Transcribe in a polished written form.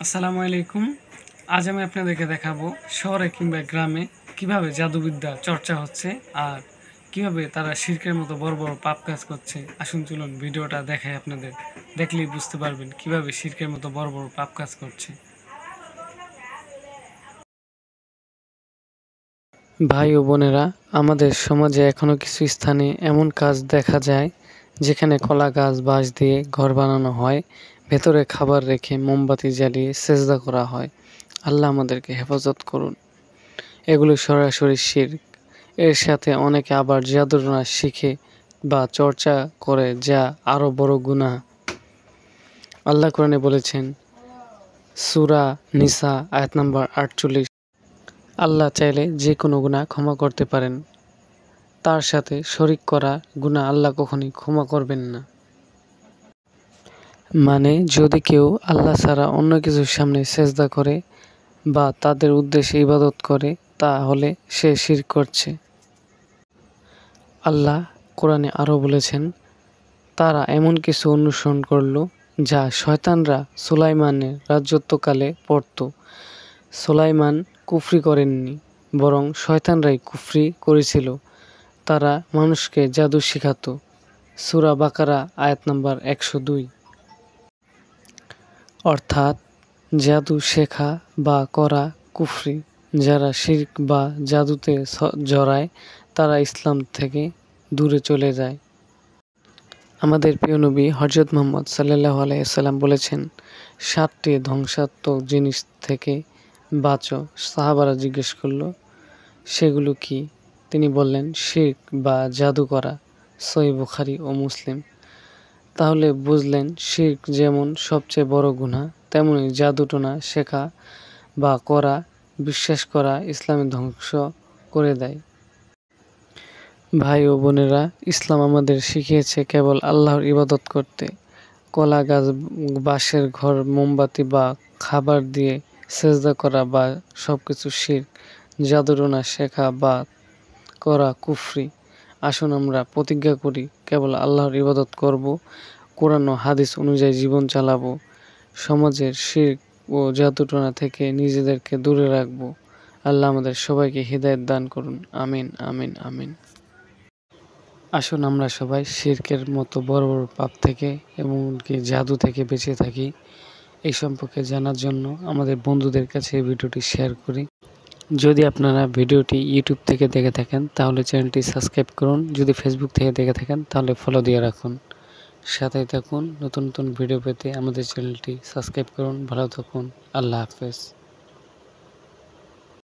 আসসালামু আলাইকুম। আজ আমি আপনাদেরকে দেখাবো শহরে কিংবা গ্রামে কিভাবে জাদুবিদ্যা চর্চা হচ্ছে আর কিভাবে তারা শিরকের মতো বড় বড় পাপ কাজ করছে। আসুন চলুন ভিডিওটা দেখাই আপনাদের, দেখলেই বুঝতে পারবেন কিভাবে শিরকের মতো বড় বড় পাপ কাজ করছে। ভাই ও বোনেরা, আমাদের সমাজে এখনো কিছু স্থানে এমন কাজ দেখা যায় যেখানে কলা গাছ বাঁশ দিয়ে ঘর বানানো হয়, ভেতরে খাবার রেখে মোমবাতি জ্বালিয়ে সেজদা করা হয়। আল্লাহ আমাদেরকে হেফাজত করুন। এগুলো সরাসরি শিরক। এর সাথে অনেকে আবার জাদুটোনা শিখে বা চর্চা করে, যা আরো বড় গুনাহ। আল্লাহ কোরআনে বলেছেন, সূরা নিসা আয়াত নম্বর 48, আল্লাহ চাইলে যে কোনো গুনাহ ক্ষমা করতে পারেন, তার সাথে শরিক করা গুনাহ আল্লাহ কখনোই ক্ষমা করবেন না। মানে যদি কেউ আল্লাহ ছাড়া অন্য কিছুর সামনে সেজদা করে বা তাদের উদ্দেশ্যে ইবাদত করে, তাহলে সে শিরক করছে। আল্লাহ কোরআনে আরও বলেছেন, তারা এমন কিছু অনুসরণ করল যা শয়তানরা সুলাইমানের রাজত্বকালে পড়ত। সুলাইমান কুফরি করেননি, বরং শয়তানরাই কুফরি করেছিল। তারা মানুষকে জাদু শেখাত। সূরা বাকারা আয়াত নম্বর 102। অর্থাৎ জাদু শেখা বা করা কুফরি। যারা শিরক বা জাদুতে জড়ায় তারা ইসলাম থেকে দূরে চলে যায়। আমাদের প্রিয় নবী হযরত মুহাম্মদ সাল্লাল্লাহু আলাইহি ওয়াসাল্লাম বলেছেন, 7টি ধ্বংসাত্মক জিনিস থেকে বাঁচো। সাহাবারা জিজ্ঞেস করল, সেগুলো কি? তিনি বললেন, শিরক বা জাদু করা। সহিহ বুখারী ও মুসলিম। তাহলে বুঝলেন, শিরক যেমন সবচেয়ে বড় গুনাহ, তেমনি জাদুটোনা শেখা বা করা, বিশ্বাস করা ইসলামে ধ্বংস করে দেয়। ভাই ও বোনেরা, ইসলাম আমাদের শিখিয়েছে কেবল আল্লাহর ইবাদত করতে। কলা গাছ, বাঁশের ঘর, মোমবাতি বা খাবার দিয়ে সেজদা করা বা সবকিছু শিরক। জাদুটোনা শেখা বা করা কুফরি। আসুন আমরা প্রতিজ্ঞা করি, কেবল আল্লাহর ইবাদত করব, কোরআন ও হাদিস অনুযায়ী জীবন চালাবো, সমাজের শিরক ও জাদুটোনা থেকে নিজেদেরকে দূরে রাখব। আল্লাহ আমাদের সবাইকে হিদায়াত দান করুন। আমিন, আমিন, আমিন। আসুন আমরা সবাই শিরকের মতো বড় বড় পাপ থেকে এমনকি জাদু থেকে বেঁচে থাকি। এই সম্পর্কে জানার জন্য আমাদের বন্ধুদের কাছে এই ভিডিওটি শেয়ার করি। যদি আপনারা ভিডিওটি ইউটিউব থেকে দেখে থাকেন তাহলে চ্যানেলটি সাবস্ক্রাইব করুন। যদি ফেসবুক থেকে দেখে থাকেন তাহলে ফলো দিয়ে রাখুন। সাথে থাকুন, নতুন নতুন ভিডিও পেতে আমাদের চ্যানেলটি সাবস্ক্রাইব করুন। ভালো থাকুন। আল্লাহ হাফেজ।